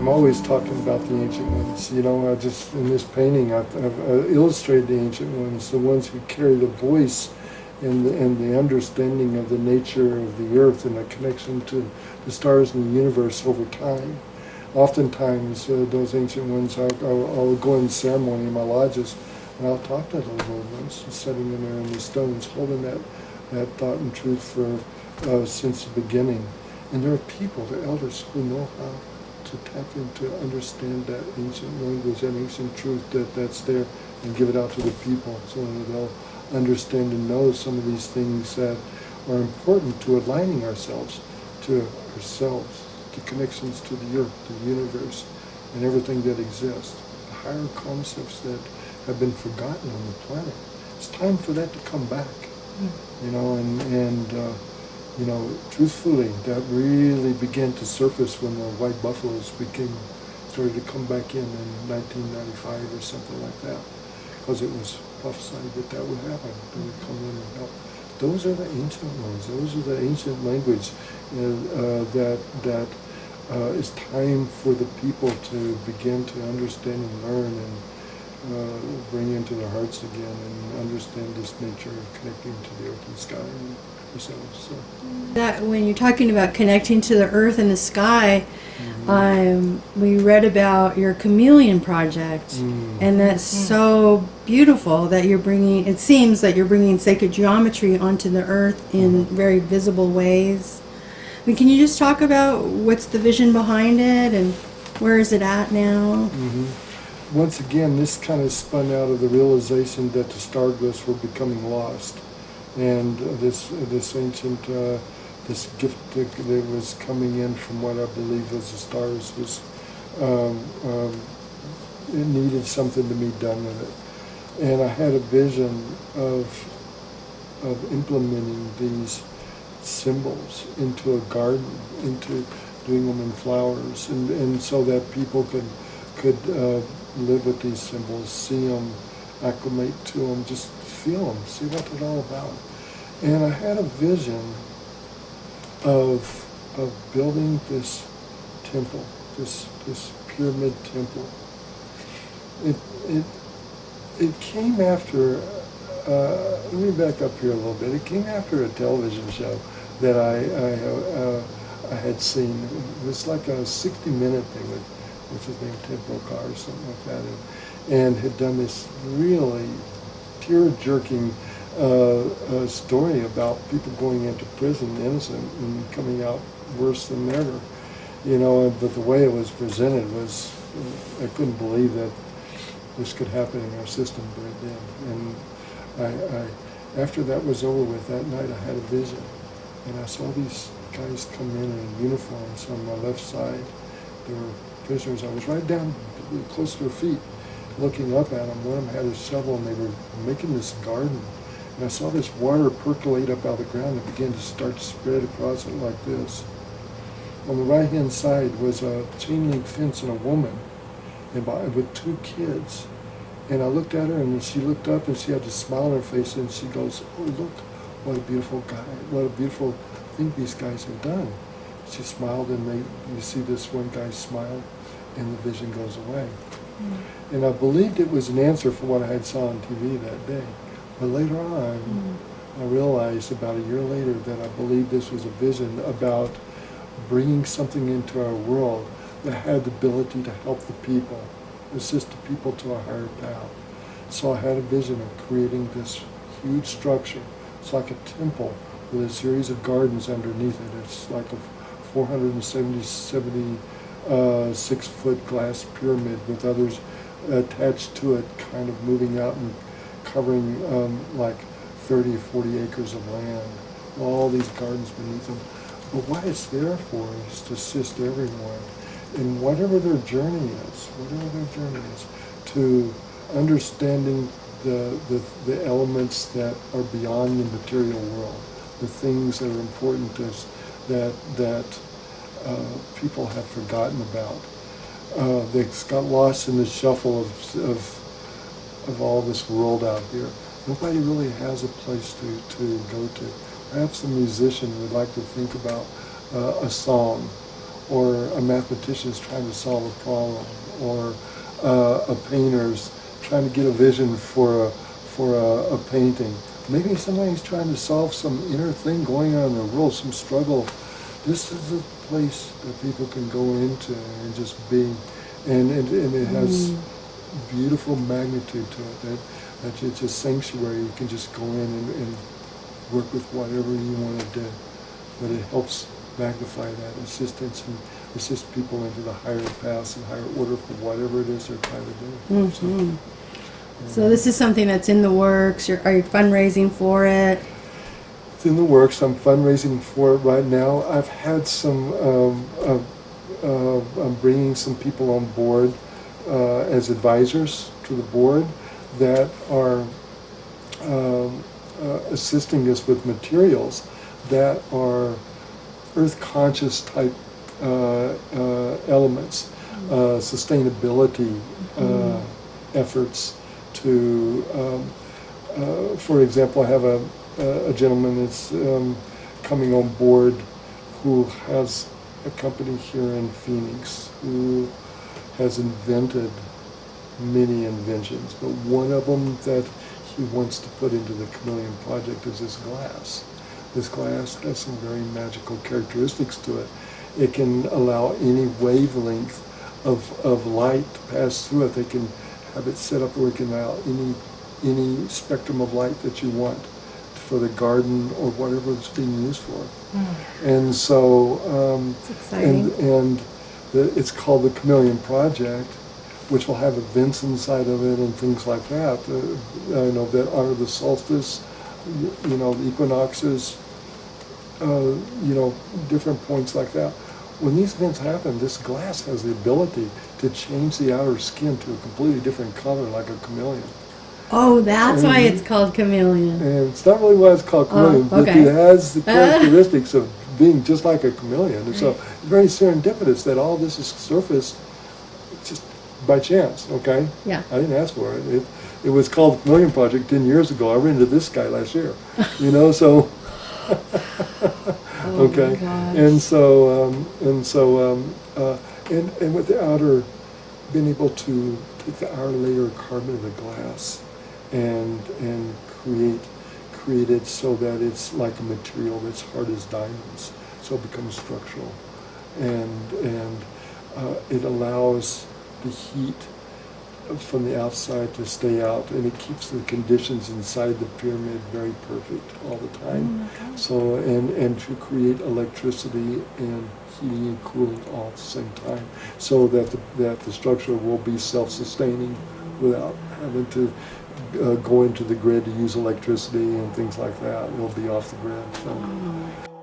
I'm always talking about the ancient ones. You know, I just, in this painting, I've illustrated the ancient ones, the ones who carry the voice and the understanding of the nature of the earth and the connection to the stars in the universe over time. Oftentimes, those ancient ones, I'll go in ceremony in my lodges, and I'll talk to those old ones, sitting in there in the stones, holding that thought and truth for since the beginning. And there are people, the elders, who know how to tap into, understand that ancient language, that ancient truth that's there, and give it out to the people so that they'll understand and know some of these things that are important to aligning ourselves to ourselves, to connections to the earth, the universe, and everything that exists, the higher concepts that have been forgotten on the planet. It's time for that to come back, you know, and you know, truthfully, that really began to surface when the white buffaloes started to come back in 1995 or something like that, because it was prophesied that would happen, they would come in and help. Those are the ancient ones. Those are the ancient language that it's time for the people to begin to understand and learn and bring into their hearts again and understand this nature of connecting to the earth and sky and ourselves. So. That when you're talking about connecting to the earth and the sky, we read about your Chameleon Project, and that's so beautiful that you're bringing, it seems that you're bringing sacred geometry onto the earth in very visible ways. I mean, can you just talk about what's the vision behind it and where is it at now? Once again, this kind of spun out of the realization that the stardust were becoming lost, and this ancient this gift that was coming in from what I believe was the stars was it needed something to be done with it, and I had a vision of implementing these symbols into a garden, into doing them in flowers, and so that people could live with these symbols, see them, acclimate to them, just feel them, see what they're all about. And I had a vision of building this temple, this pyramid temple. It came after, let me back up here a little bit. It came after a television show that I had seen. It was like a 60-minute thing with, what's his name, Ted Brokaw or something like that, and had done this really tear-jerking story about people going into prison innocent and coming out worse than ever, you know. But the way it was presented was, I couldn't believe that this could happen in our system, but it did. And after that was over with, that night I had a vision, and I saw these guys come in uniforms on my left side. They were prisoners. I was right down close to their feet, looking up at them. One of them had a shovel, and they were making this garden. And I saw this water percolate up out of the ground and begin to start to spread across it like this. On the right-hand side was a chain link fence and a woman, and with two kids. And I looked at her, and she looked up, and she had a smile on her face, and she goes, "Oh, look, what a beautiful guy, what a beautiful thing these guys have done." She smiled, and you see this one guy smile, and the vision goes away. And I believed it was an answer for what I had saw on TV that day. But later on, I realized about a year later that I believed this was a vision about bringing something into our world that had the ability to help the people, assist the people to a higher path. So I had a vision of creating this huge structure. It's like a temple with a series of gardens underneath it. It's like a 476-foot glass pyramid with others attached to it, kind of moving out and covering like 30 or 40 acres of land, all these gardens beneath them. But what it's there for is to assist everyone in whatever their journey is, to understanding the elements that are beyond the material world, the things that are important to us that people have forgotten about. They got lost in the shuffle of all this world out here. Nobody really has a place to go to. Perhaps a musician would like to think about a song or a mathematician's trying to solve a problem, or a painter's trying to get a vision for a painting. Maybe somebody's trying to solve some inner thing going on in the world, some struggle. This is a place that people can go into and just be, and it has beautiful magnitude to it. That it's a sanctuary. You can just go in and work with whatever you want to do, but it helps magnify that assistance and assist people into the higher paths and higher order for whatever it is they're trying to do. So this is something that's in the works. Are you fundraising for it? It's in the works. I'm fundraising for it right now. I've had some, I'm bringing some people on board as advisors to the board that are assisting us with materials that are earth-conscious type elements, sustainability efforts to, for example, I have a gentleman that's coming on board who has a company here in Phoenix who has invented many inventions, but one of them that he wants to put into the Chameleon Project is this glass. This glass has some very magical characteristics to it. It can allow any wavelength of light to pass through it. They can have it set up where it can allow any spectrum of light that you want for the garden or whatever it's being used for. And so, It's exciting. It's called the Chameleon Project, which will have events inside of it and things like that. I know that honor the solstice, you know, the equinoxes, you know, different points like that. When these events happen, this glass has the ability to change the outer skin to a completely different color, like a chameleon. Oh, that's why it's called chameleon. And it's not really why it's called chameleon, but okay. it has the characteristics of being just like a chameleon. And so it's very serendipitous that all this is surfaced just by chance, okay? Yeah. I didn't ask for it. It was called the Chameleon Project 10 years ago. I ran into this guy last year, you know, so. Oh okay. my gosh. And with the outer, being able to take the outer layer of carbon of the glass and create it so that it's like a material that's hard as diamonds, so it becomes structural, and it allows the heat from the outside to stay out, and it keeps the conditions inside the pyramid very perfect all the time. So and to create electricity and heating and cooling all at the same time, so that the structure will be self-sustaining without having to go into the grid to use electricity and things like that. It'll be off the grid. So.